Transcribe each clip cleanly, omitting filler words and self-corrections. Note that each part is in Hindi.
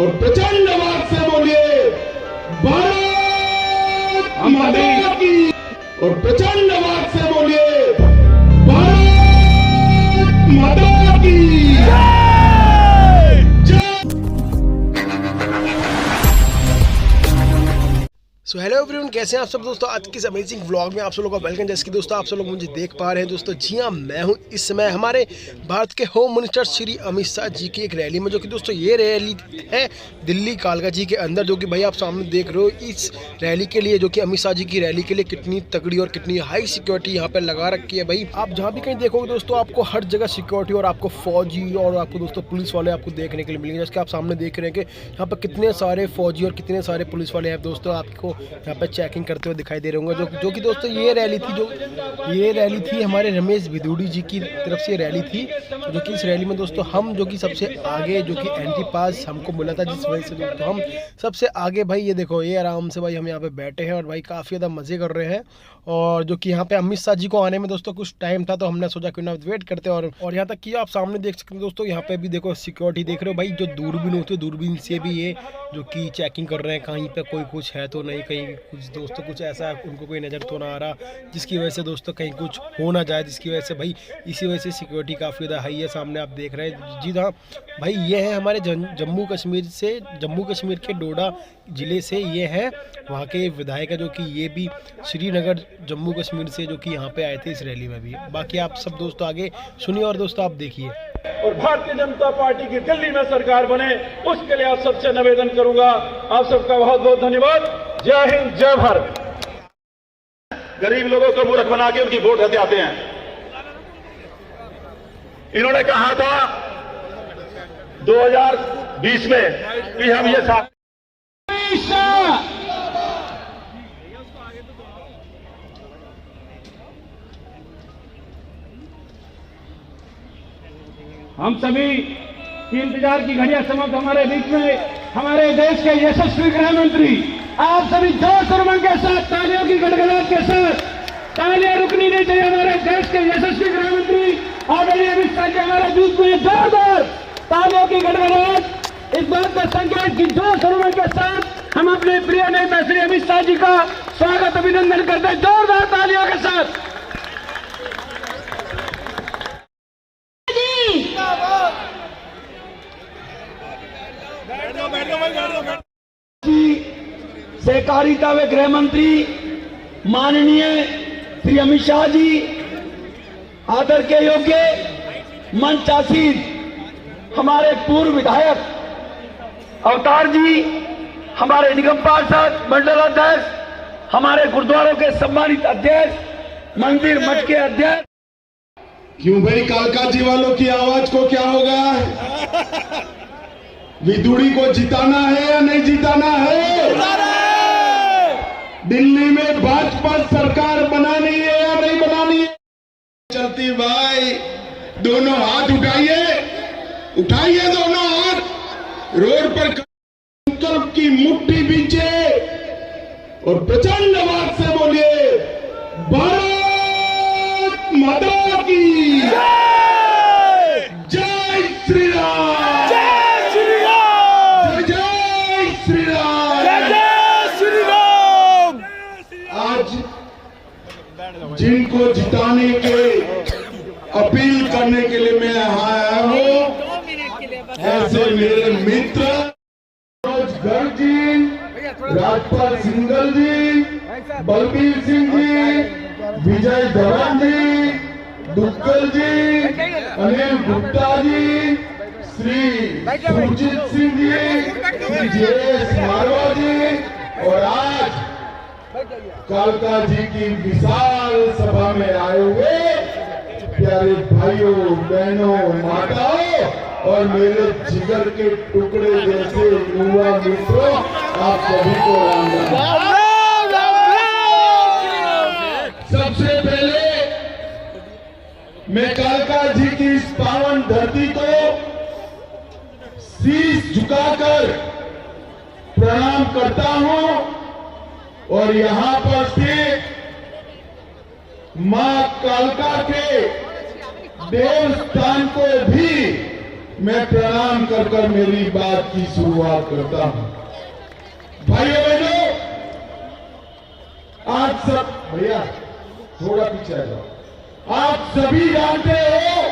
और प्रचंड आवाज से बोलिए भारत माता की। और प्रचंड आवाज से बोलिए भारत माता की। सो हेलो एवरीवन, कैसे हैं आप सब दोस्तों। आज के इस अमेजिंग व्लॉग में आप सब लोगों का वेलकम। जैसे कि दोस्तों आप सब लोग मुझे देख पा रहे हैं दोस्तों, जी हाँ, मैं हूं इस समय हमारे भारत के होम मिनिस्टर श्री अमित शाह जी की एक रैली में, जो कि दोस्तों ये रैली है दिल्ली कालका जी के अंदर, जो कि भाई आप सामने देख रहे हो। इस रैली के लिए, जो कि अमित शाह जी की रैली के लिए कितनी तगड़ी और कितनी हाई सिक्योरिटी यहाँ पर लगा रखी है। भाई आप जहाँ भी कहीं देखोगे दोस्तों, आपको हर जगह सिक्योरिटी और आपको फौजी और आपको दोस्तों पुलिस वाले आपको देखने के लिए मिलेंगे। जैसे कि आप सामने देख रहे हैं कि यहाँ पर कितने सारे फौजी और कितने सारे पुलिस वाले हैं दोस्तों, आपको यहाँ पर चेकिंग करते हुए दिखाई दे रहे होंगे। जो कि दोस्तों ये रैली थी हमारे रमेश भिदुड़ी जी की तरफ से रैली थी, जो कि इस रैली में दोस्तों हम जो कि सबसे आगे, जो कि एंट्री पास हमको मिला था, जिस वजह से दोस्तों हम सबसे आगे। भाई ये देखो, ये आराम से भाई हम यहाँ पे बैठे हैं और भाई काफ़ी ज़्यादा मज़े कर रहे हैं। और जो कि यहाँ पे अमित शाह जी को आने में दोस्तों कुछ टाइम था, तो हमने सोचा क्यों ना वेट करते। और यहाँ तक कि आप सामने देख सकते हैं दोस्तों, यहाँ पे भी देखो सिक्योरिटी देख रहे हो भाई। जो दूरबीन होती है, दूरबीन से भी ये जो कि चेकिंग कर रहे हैं, कहीं पे कोई कुछ है तो नहीं, कहीं कुछ दोस्तों कुछ ऐसा उनको कोई नज़र तो ना आ रहा, जिसकी वजह से दोस्तों कहीं कुछ हो ना जाए, जिसकी वजह से भाई इसी वजह से सिक्योरिटी काफ़ी ज़्यादा हाई है। सामने आप देख रहे हैं, जी हाँ भाई, ये है हमारे जम्मू कश्मीर के डोडा ज़िले से ये है वहाँ के विधायक है, जो कि ये भी श्रीनगर जम्मू कश्मीर से जो कि यहाँ पे आए थे इस रैली में भी। बाकी आप सब दोस्तों आगे सुनिए और दोस्तों आप देखिए। और भारतीय जनता पार्टी की दिल्ली में सरकार बने, उसके लिए आप सबसे निवेदन करूंगा। आप सबका बहुत बहुत धन्यवाद। जय हिंद, जय भारत। गरीब लोगों को मूर्ख बना के उनकी वोट हत्याते हैं। इन्होंने कहा था 2020 में कि हम ये साथ हम सभी की इंतजार की घड़ियां समाप्त। हमारे बीच में हमारे देश के यशस्वी गृह मंत्री, आप सभी जोश और उमंग के साथ तालियों की गड़गड़ाहट के साथ, तालियां रुकनी नहीं चाहिए। हमारे देश के यशस्वी गृह मंत्री आदरणीय अमित शाह जी हमारे बीच में जोरदार तालियों की गड़गड़ाहट, इस बात का संकेत की जोश और उमंग के साथ हम अपने प्रिय नेता श्री अमित शाह जी का स्वागत अभिनंदन करते हैं जोरदार तालियों के साथ। सहकारिता व गृह मंत्री माननीय श्री अमित शाह जी, आदर के योग्य मंचासीन हमारे पूर्व विधायक अवतार जी, हमारे निगम पार्षद मंडल अध्यक्ष, हमारे गुरुद्वारों के सम्मानित अध्यक्ष, मंदिर मठ के अध्यक्ष। क्यों भाई, कालका जी वालों की आवाज को क्या हो गया है? विदुड़ी को जिताना है या नहीं जिताना है? दिल्ली में भाजपा सरकार बनानी है या नहीं बनानी है? चलती भाई, दोनों हाथ उठाइए, उठाइए दोनों हाथ, रोड पर संकल्प की मुट्ठी बीचे और प्रचंड आवाज से बोलिए भारत माता की जय श्री राम, जय श्री राम, जय श्री राम, जय श्री राम। आज जिनको जिताने के अपील करने के लिए मैं यहाँ आया हूँ, ऐसे मेरे मित्र मनोज गर्ग जी, राजपाल सिंघल जी, बलबीर सिंह जी, विजय धवन जी, दुग्गल जी, अनिल गुप्ता जी, श्री सुरजीत सिंह जी, श्री जयेश मारवा जी, और आज कालका जी की विशाल सभा में आए हुए प्यारे भाइयों, बहनों, माताओं और मेरे जिगर के टुकड़े जैसे युवा मित्रों, आप सभी को राम राम। सबसे पहले मैं कालका जी की इस पावन धरती को शीश झुकाकर प्रणाम करता हूं और यहां पर स्थित मां कालका के देवस्थान को भी मैं प्रणाम कर कर मेरी बात की शुरुआत करता हूं। भाइयों बहनों, आज सब, भैया थोड़ा पीछे आ जाओ। आप सभी जानते हो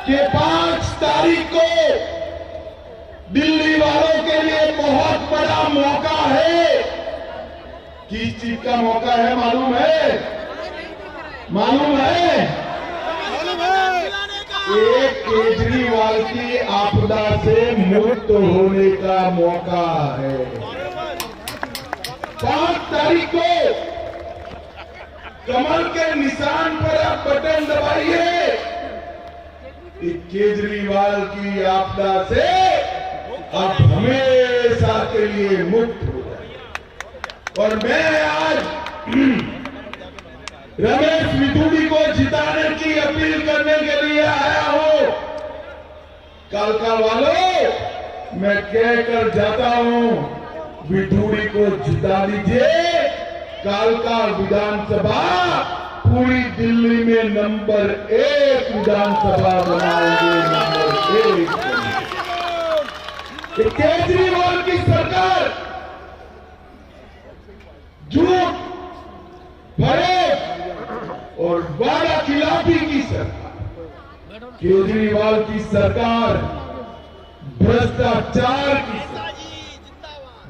कि 5 तारीख को दिल्ली वालों के लिए बहुत बड़ा मौका है। किस चीज का मौका है मालूम है? मालूम है? एक केजरीवाल की आपदा से मुक्त होने का मौका है। 5 तारीख को कमल के निशान पर आप बटन दबाइए, केजरीवाल की आपदा से आप हमेशा के लिए मुक्त हो जाए। और मैं आज रमेश मिथुड़ी को जिताने की अपील करने के लिए आया हूं। कालका वालों, मैं कहकर जाता हूं, मिथुड़ी को जिता दीजिए। कालका विधानसभा पूरी दिल्ली में नंबर 1 विधानसभा बनाएंगे, नंबर 1। केजरीवाल की सरकार झूठ, फरेब और वादा खिलाफी की सरकार, केजरीवाल की सरकार भ्रष्टाचार की सरकार।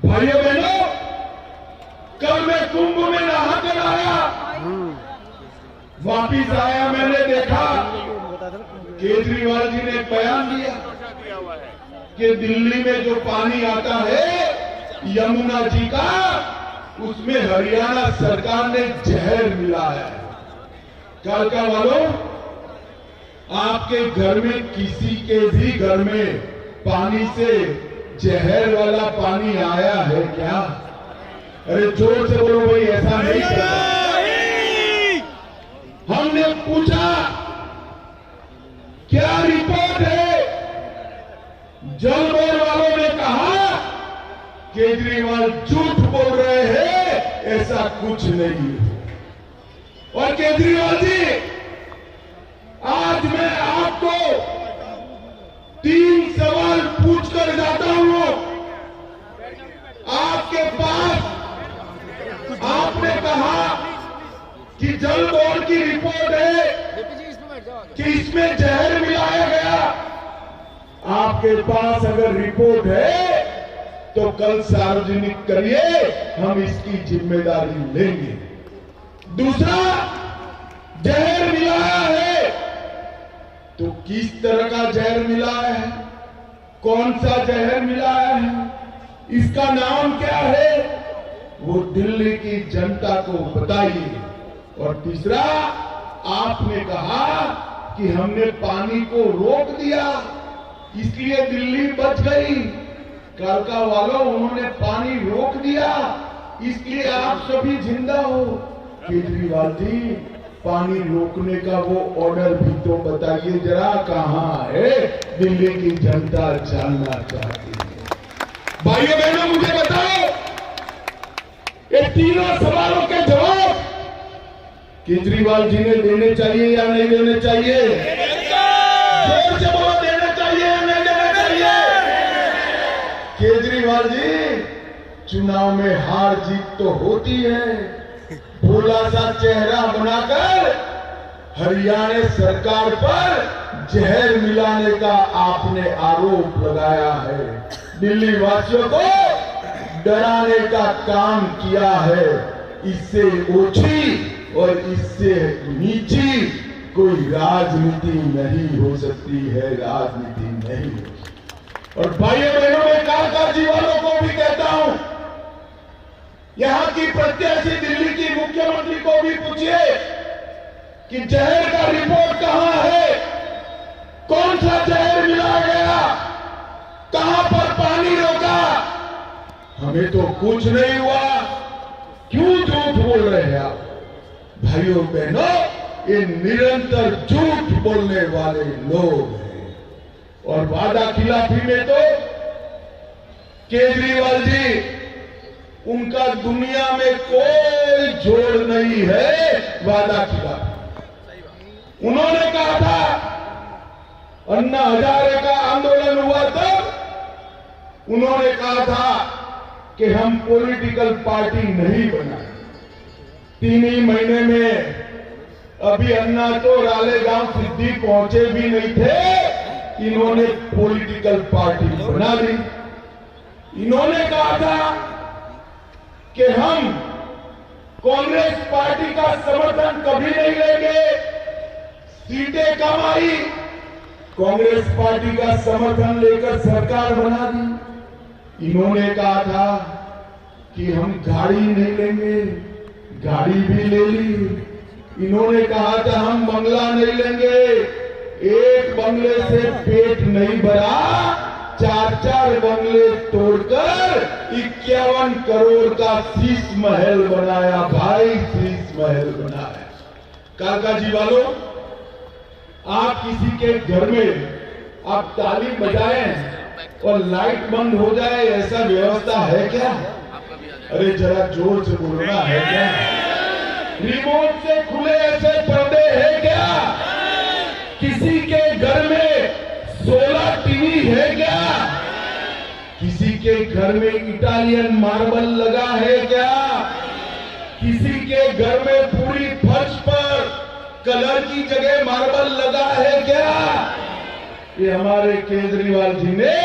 भाइयों बहनों, कल मैं कुंभ में नहाकर आया, वापिस आया, मैंने देखा केजरीवाल जी ने एक बयान दिया कि दिल्ली में जो पानी आता है यमुना जी का, उसमें हरियाणा सरकार ने जहर मिलाया है। कालका वालों, आपके घर में, किसी के भी घर में पानी से जहर वाला पानी आया है क्या? अरे जोर से बोलो भाई, ऐसा नहीं करता। हमने पूछा क्या रिपोर्ट है? जल बोर्ड वालों ने कहा केजरीवाल झूठ बोल रहे हैं, ऐसा कुछ नहीं है। और केजरीवाल जी, आज मैं आपको 3 सवाल पूछकर जाता हूं। आपके पास, आपने कहा कि जल बोर्ड की रिपोर्ट है कि इसमें जहर मिलाया गया। आपके पास अगर रिपोर्ट है तो कल सार्वजनिक करिए, हम इसकी जिम्मेदारी लेंगे। दूसरा, जहर मिलाया है तो किस तरह का जहर मिलाया है? कौन सा जहर मिलाया है? इसका नाम क्या है? वो दिल्ली की जनता को बताइए। और तीसरा, आपने कहा कि हमने पानी को रोक दिया, इसलिए दिल्ली बच गई। कालका वालों, उन्होंने पानी रोक दिया, इसलिए आप सभी जिंदा हो। केजरीवाल जी, पानी रोकने का वो ऑर्डर भी तो बताइए जरा, कहां है? दिल्ली की जनता जानना चाहती है। भाइयों बहनों, मुझे बताओ, ये तीनों सवालों के जवाब केजरीवाल जी ने देने चाहिए या नहीं देने चाहिए? जोर से बोलो, देने चाहिए या नहीं देने चाहिए? केजरीवाल जी, चुनाव में हार जीत तो होती है, भोला सा चेहरा बनाकर हरियाणा सरकार पर जहर मिलाने का आपने आरोप लगाया है। दिल्ली वासियों को डराने का काम किया है। इससे ओछी और इससे नीची कोई राजनीति नहीं हो सकती है, राजनीति नहीं। और भाइयों बहनों, मैं कालका जी वालों को भी कहता हूं, यहां की प्रत्याशी दिल्ली की मुख्यमंत्री को भी पूछिए कि जहर का रिपोर्ट कहां है? कौन सा जहर मिला गया? कहां पर पानी रोका? हमें तो कुछ नहीं हुआ। क्यों झूठ बोल रहे हैं आप? भाइयों बहनों, ये निरंतर झूठ बोलने वाले लोग हैं। और वादा खिलाफी में तो केजरीवाल जी, उनका दुनिया में कोई जोड़ नहीं है वादा खिलाफी। उन्होंने कहा था अन्ना हजारे का आंदोलन हुआ तब उन्होंने कहा था कि हम पॉलिटिकल पार्टी नहीं बनाए। 3 ही महीने में अभी अन्ना तो रालेगांव सिद्धि पहुंचे भी नहीं थे, इन्होंने पॉलिटिकल पार्टी बना दी। इन्होंने कहा था कि हम कांग्रेस पार्टी का समर्थन कभी नहीं लेंगे, सीटें कम आई, कांग्रेस पार्टी का समर्थन लेकर सरकार बना दी। इन्होंने कहा था कि हम गाड़ी नहीं लेंगे, गाड़ी भी ले ली। इन्होंने कहा था हम बंगला नहीं लेंगे, एक बंगले से पेट नहीं भरा, 4 बंगले तोड़कर 51 करोड़ का शीश महल बनाया भाई, शीश महल बनाया। काका जी वालों, आप किसी के घर में आप ताली बजाएं और लाइट बंद हो जाए, ऐसा व्यवस्था है क्या? अरे जरा जोर से बोलना है क्या? रिमोट से खुले ऐसे पर्दे हैं क्या? किसी के घर में 16 टीवी है क्या? किसी के घर में इटालियन मार्बल लगा है क्या? किसी के घर में पूरी फर्श पर कलर की जगह मार्बल लगा है क्या? ये हमारे केजरीवाल जी ने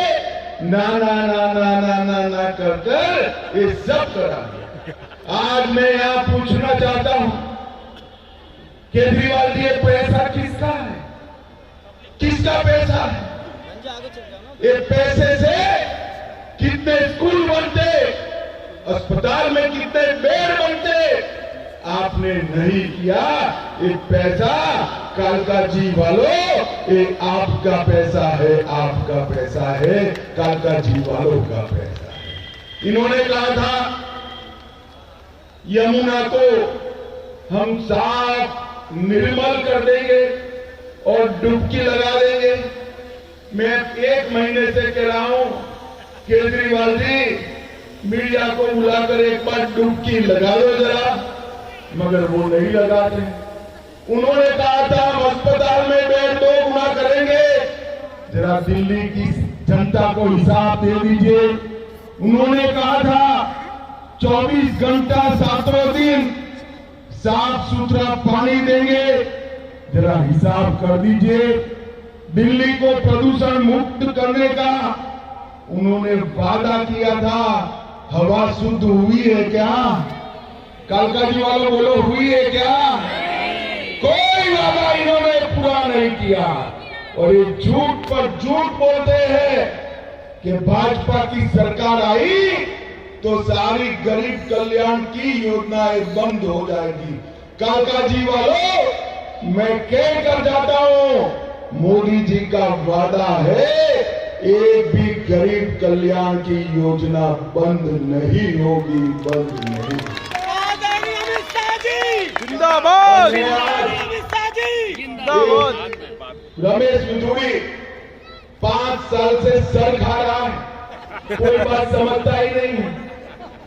ना ना ना ना ना ना ना कर कर ये सब करा दिया। आज मैं यहां पूछना चाहता हूं, केजरीवाल जी, ये पैसा किसका है? किसका पैसा है? ये पैसे से कितने स्कूल बनते, अस्पताल में कितने बेड बनते, आपने नहीं किया। ये पैसा कालका जी वालों, ये आपका पैसा है, आपका पैसा है, कालका जी वालों का पैसा है। इन्होंने कहा था यमुना को हम साफ निर्मल कर देंगे और डुबकी लगा देंगे। मैं 1 महीने से कह रहा हूं, केजरीवाल जी मीडिया को बुलाकर एक बार डुबकी लगा दो जरा, मगर वो नहीं लगाते। उन्होंने कहा था हम अस्पताल में बेड 2 गुना करेंगे, जरा दिल्ली की जनता को हिसाब दे दीजिए। उन्होंने कहा था 24 घंटा 7 दिन साफ सुथरा पानी देंगे, जरा हिसाब कर दीजिए। दिल्ली को प्रदूषण मुक्त करने का उन्होंने वादा किया था, हवा शुद्ध हुई है क्या? कालका जी वालों बोलो, हुई है क्या? कोई वादा इन्होंने पूरा नहीं किया और ये झूठ पर झूठ बोलते हैं कि भाजपा की सरकार आई तो सारी गरीब कल्याण की योजनाएं बंद हो जाएगी। कालका जी वालों, मैं कह कर जाता हूं, मोदी जी का वादा है, एक भी गरीब कल्याण की योजना बंद नहीं होगी, बंद नहीं। जिंदाबाद, रमेश बिजूड़ी 5 साल से सर खा रहा है, कोई बात समझता ही नहीं है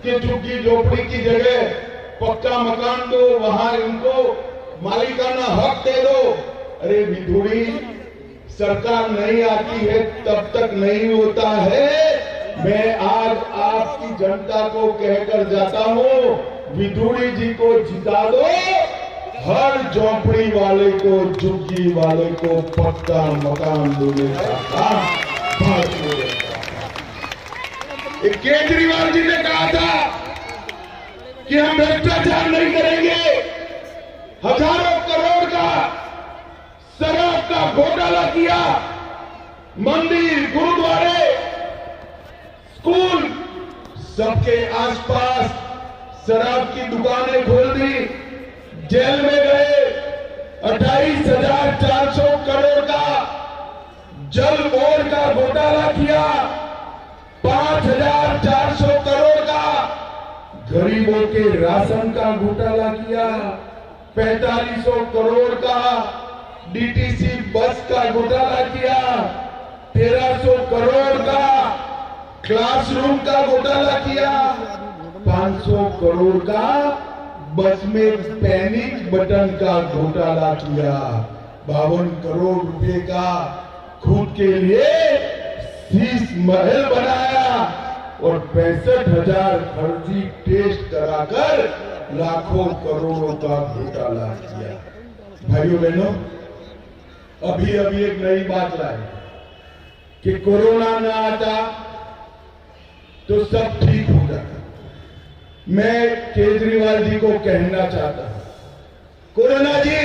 कि झुग्गी झोपड़ी की जगह पक्का मकान दो, वहां इनको मालिकाना हक दे दो। अरे बिजूड़ी, सरकार नहीं आती है तब तक नहीं होता है। मैं आज आपकी जनता को कहकर जाता हूं, विधुड़ी जी को जिता दो, हर झोपड़ी वाले को, झुग्गी वाले को पक्का मकान देने का काम भाजपा करेगा। केजरीवाल जी ने कहा था कि हम भ्रष्टाचार नहीं करेंगे, हजारों करोड़ का शराब का घोटाला किया, मंदिर, गुरुद्वारे, स्कूल, सबके आसपास शराब की दुकानें खोल दी, जेल में गए, 28,400 करोड़ का जल बोर्ड का घोटाला किया, 5,400 करोड़ का गरीबों के राशन का घोटाला किया, 4500 करोड़ का डीटीसी बस का घोटाला किया, 1300 करोड़ का क्लासरूम का घोटाला किया, 500 करोड़ का बस में पैनिक बटन का घोटाला किया, 52 करोड़ रुपए का खुद के लिए शीश महल बनाया और 65,000 फर्जी टेस्ट कराकर लाखों करोड़ों का घोटाला किया। भाइयों बहनों, अभी अभी एक नई बात लाई कि कोरोना ना आता तो सब ठीक हो जाता। मैं केजरीवाल जी को कहना चाहता हूं, कोरोना जी,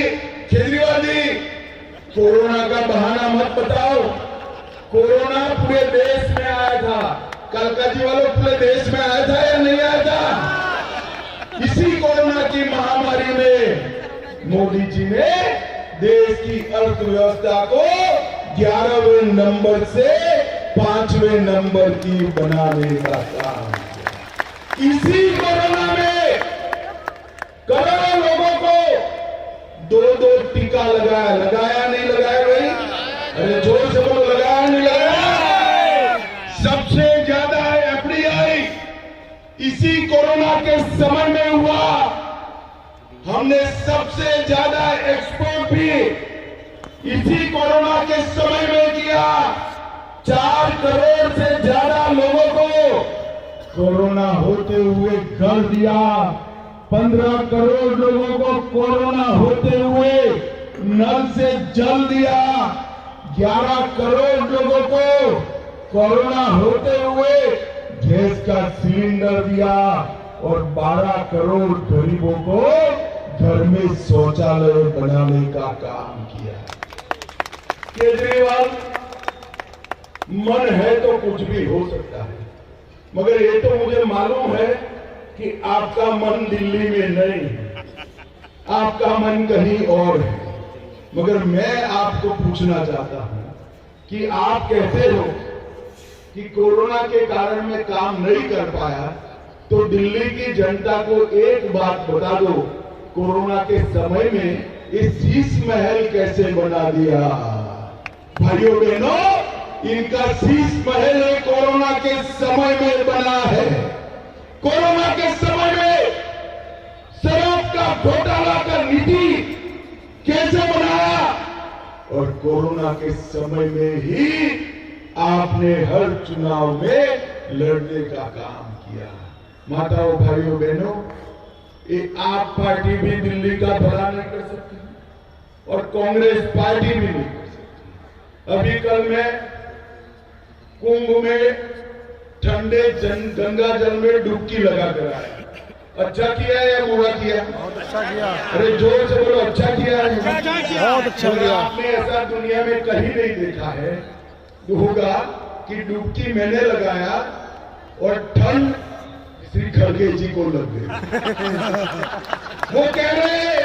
केजरीवाल जी, कोरोना का बहाना मत बताओ। कोरोना पूरे देश में आया था। कलका जी वालों, पूरे देश में आया था या नहीं आया था? इसी कोरोना की महामारी में मोदी जी ने देश की अर्थव्यवस्था को 11वें नंबर से 5वें नंबर की बनाने का काम किया। इसी कोरोना में करोड़ों लोगों को 2-2 टीका लगाया नहीं लगाया भाई? अरे जोर से बोलो, लगाया नहीं लगाया? सबसे ज्यादा एफडीआई इसी कोरोना के समय में हुआ। हमने सबसे ज्यादा एक्सपोर्ट भी इसी कोरोना के समय में किया। 4 करोड़ से ज्यादा लोगों को कोरोना होते हुए घर दिया। 15 करोड़ लोगों को कोरोना होते हुए नल से जल दिया। 11 करोड़ लोगों को कोरोना होते हुए गैस का सिलेंडर दिया और 12 करोड़ गरीबों को घर में शौचालय बनाने का काम किया। केजरीवाल, मन है तो कुछ भी हो सकता है, मगर ये तो मुझे मालूम है कि आपका मन दिल्ली में नहीं है, आपका मन कहीं और है। मगर मैं आपको पूछना चाहता हूं कि आप कहते हो कि कोरोना के कारण मैं काम नहीं कर पाया, तो दिल्ली की जनता को एक बात बता दो, कोरोना के समय में ये शीश महल कैसे बना दिया? भाइयों बहनों, इनका शीश महल कोरोना के समय में बना है। कोरोना के समय में शराब का घोटाला का नीति कैसे बनाया? और कोरोना के समय में ही आपने हर चुनाव में लड़ने का काम किया। माताओं, भाइयों बहनों, ये आप पार्टी भी दिल्ली का भला नहीं कर सकती और कांग्रेस पार्टी भी नहीं कर सकती। अभी कल मैं कुंभ में ठंडे गंगा जल में डुबकी लगा कर आया। अच्छा किया या बुरा किया? बहुत अच्छा किया। अरे जोर से बोलो, अच्छा किया है। बहुत अच्छा किया। आपने ऐसा दुनिया में कहीं नहीं देखा है होगा कि डुबकी मैंने लगाया और ठंड श्री खड़गे जी को लग गई। वो कह रहे हैं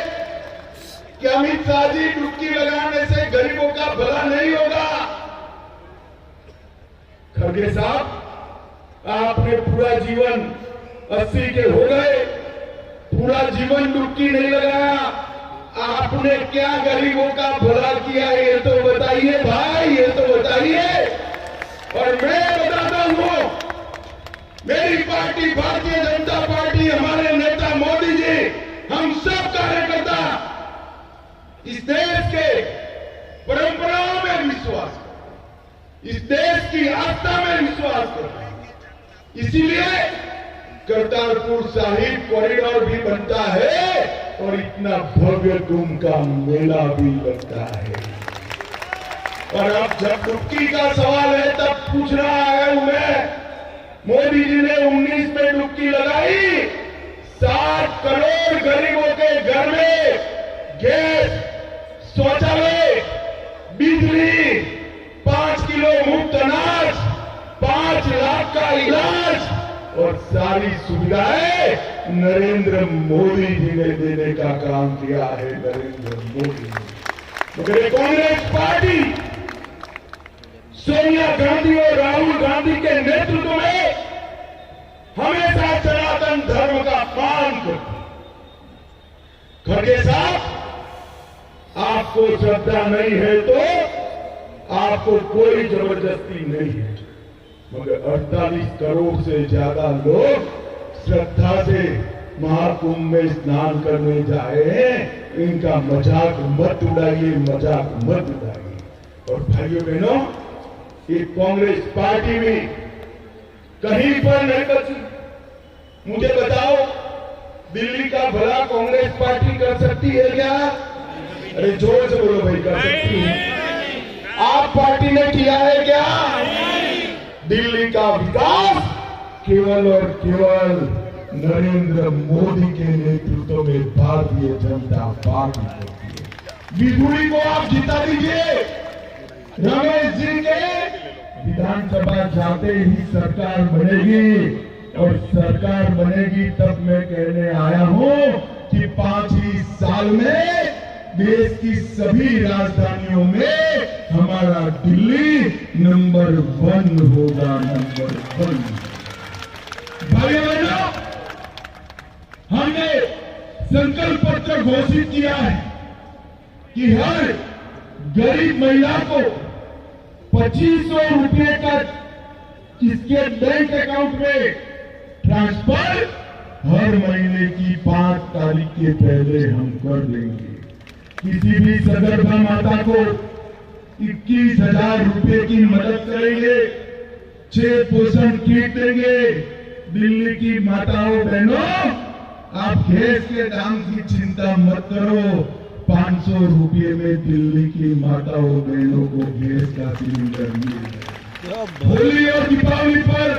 कि अमित शाह जी, डुबकी लगाने से गरीबों का भला नहीं होगा। खड़गे साहब, आपने पूरा जीवन 80 के हो गए, पूरा जीवन डुबकी नहीं लगाया, आपने क्या गरीबों का भला किया है ये तो बताइए भाई, ये तो बताइए। और मैं बताता हूं, मेरी पार्टी भारतीय जनता पार्टी, हमारे नेता मोदी जी, हम सब कार्यकर्ता इस देश के परंपराओं में विश्वास करते, इस देश की आस्था में विश्वास करते हैं। इसीलिए करतारपुर साहिब कॉरिडोर भी बनता है और इतना भव्य कुंभ का मेला भी लगता है। और अब जब डुबकी का सवाल है तब पूछना आया हूं मैं, मोदी जी ने 19 में डुबकी लगाई, 7 करोड़ गरीबों के घर में गैस, शौचालय, बिजली, 5 किलो मुफ्त अनाज, 5 लाख का इलाज और सारी सुविधाएं नरेंद्र मोदी जी ने देने का काम किया है। नरेंद्र मोदी ने। मगर कांग्रेस पार्टी सोनिया गांधी और राहुल गांधी के नेतृत्व में हमेशा सनातन धर्म का अपमान करती। खड़गे साहब, आपको श्रद्धा नहीं है तो आपको कोई जबरदस्ती नहीं है, मगर 48 करोड़ से ज्यादा लोग श्रद्धा से महाकुंभ में स्नान करने जाए हैं। इनका मजाक मत उड़ाइए, मजाक मत उड़ाइए। और भाइयों बहनों, ये कांग्रेस पार्टी में कहीं पर नहीं बची। मुझे बताओ, दिल्ली का भला कांग्रेस पार्टी कर सकती है क्या? अरे जोर से बोलो भाई, कर सकती है। आप पार्टी ने किया है क्या? दिल्ली का विकास केवल और केवल नरेंद्र मोदी के नेतृत्व में भारतीय जनता पार्टी करती है। विधुड़ी को आप जिता दीजिए। रमेश जी के विधानसभा जाते ही सरकार बनेगी, और सरकार बनेगी तब मैं कहने आया हूं कि 5 ही साल में देश की सभी राजधानियों में हमारा दिल्ली नंबर 1 होगा, नंबर 1। भाइयों बहनों, हमने संकल्प पत्र घोषित किया है कि हर गरीब महिला को 2500 रुपए का इसके बैंक अकाउंट में ट्रांसफर हर महीने की 5 तारीख के पहले हम कर देंगे। किसी भी सगर्भा माता को 21,000 रुपए की मदद करेंगे, 6 पोषण किट देंगे। दिल्ली की माताओं बहनों, आप गैस के दाम की चिंता मत करो। 500 रुपए में दिल्ली की माताओं बहनों को गैस का सिलेंडर मिलेगा। होली और दीपावली पर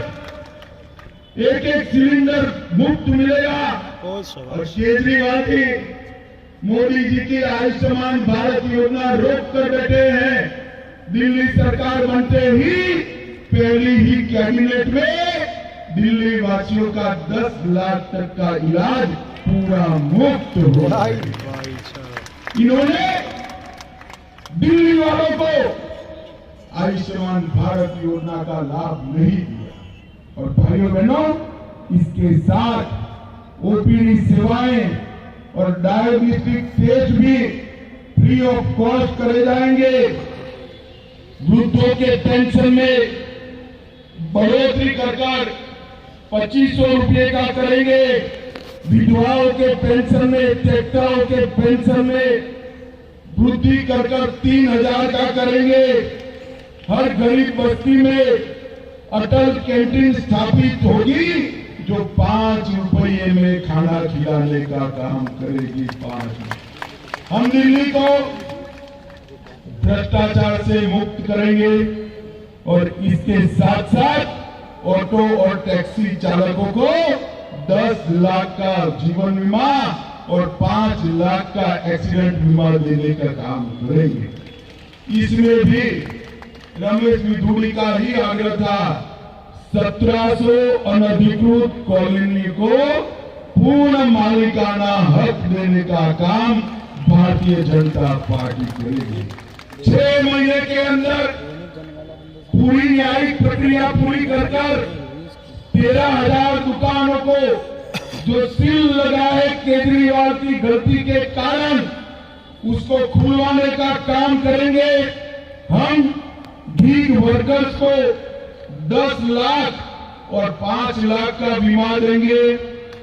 एक सिलेंडर मुफ्त मिलेगा। और केजरीवाल जी, मोदी जी की आयुष्मान भारत योजना रोक कर बैठे हैं। दिल्ली सरकार बनते ही पहली ही कैबिनेट में दिल्ली वासियों का 10 लाख तक का इलाज पूरा मुफ्त होगा। इन्होंने दिल्ली वालों को आयुष्मान भारत योजना का लाभ नहीं दिया। और भाइयों बहनों, इसके साथ ओपीडी सेवाएं और डायग्नोस्टिक टेस्ट भी फ्री ऑफ कॉस्ट करे जाएंगे। वृद्धों के पेंशन में बढ़ोतरी कर 2500 रुपए का करेंगे। विधवाओं के पेंशन में, ट्रैक्टरों के पेंशन में वृद्धि कर 3000 का करेंगे। हर गरीब बस्ती में अटल कैंटीन स्थापित होगी, जो 5 रुपये में खाना खिलाने का काम करेगी। 5 हम दिल्ली को भ्रष्टाचार से मुक्त करेंगे, और इसके साथ साथ ऑटो और टैक्सी चालकों को 10 लाख का जीवन बीमा और 5 लाख का एक्सीडेंट बीमा देने का काम करेंगे। इसमें भी रमेश विधुड़ी का ही आग्रह था। 1700 अनधिकृत कॉलोनी को पूर्ण मालिकाना हक देने का काम भारतीय जनता पार्टी करेगी। 6 महीने के अंदर पूरी न्यायिक प्रक्रिया पूरी कर 13,000 दुकानों को जो सील लगा है केजरीवाल की गलती के कारण, उसको खुलवाने का काम करेंगे। हम गीग वर्कर्स को 10 लाख और 5 लाख का बीमा देंगे,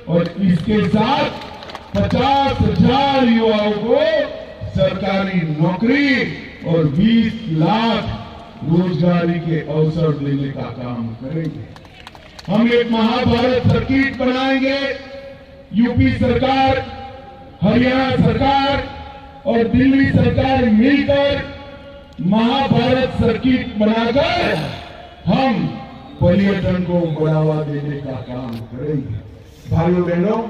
और इसके साथ 50,000 युवाओं को सरकारी नौकरी और 20 लाख रोजगारी के अवसर देने का काम करेंगे। हम एक महाभारत सर्किट बनाएंगे। यूपी सरकार, हरियाणा सरकार और दिल्ली सरकार मिलकर महाभारत सर्किट बनाकर हम पर्यटन को बढ़ावा देने का काम करेंगे। भाइयों बहनों,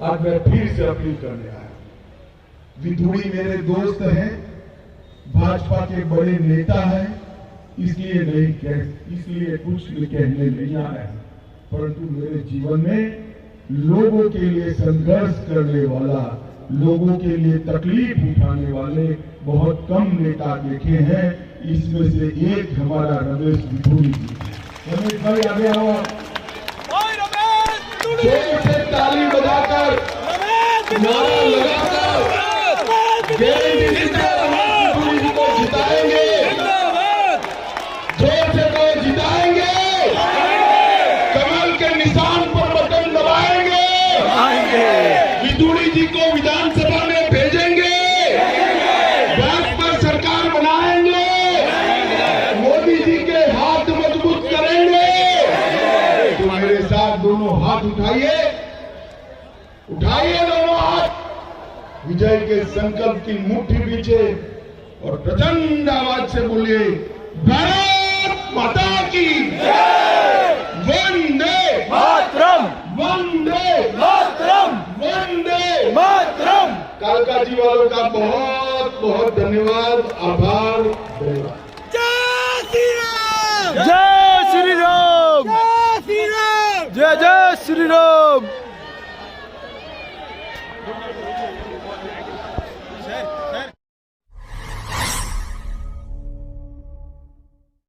आज मैं फिर से अपील करने आया। विधुड़ी मेरे दोस्त हैं, भाजपा के बड़े नेता हैं, इसलिए कुछ कहने नहीं आया, परंतु मेरे जीवन में लोगों के लिए संघर्ष करने वाला, लोगों के लिए तकलीफ उठाने वाले बहुत कम नेता देखे हैं। इसमें से एक हमारा रमेश विधुड़ी जी। रमेश भाई आगे आओ। जोर से ताली बजाकर, नारा लगाकर गारंटी देकर विधुड़ी जी को जिताएंगे। जोर से को जिताएंगे। कमल के निशान पर बटन दबाएंगे। विधुड़ी जी को विधानसभा में भेजेंगे। भाजपा सरकार बनाएंगे। हाथ उठाइए, उठाइए दोनों हाथ, विजय के संकल्प की मुट्ठी पीछे और प्रचंड आवाज से बोलिए, भारत माता की वंदे मातरम, वंदे मातरम, वंदे मातरम। कालका जी वालों का बहुत बहुत धन्यवाद, आभार, धन्यवाद। जय श्री राम, जय श्री राम, जय श्री राम, जय जय श्री राम।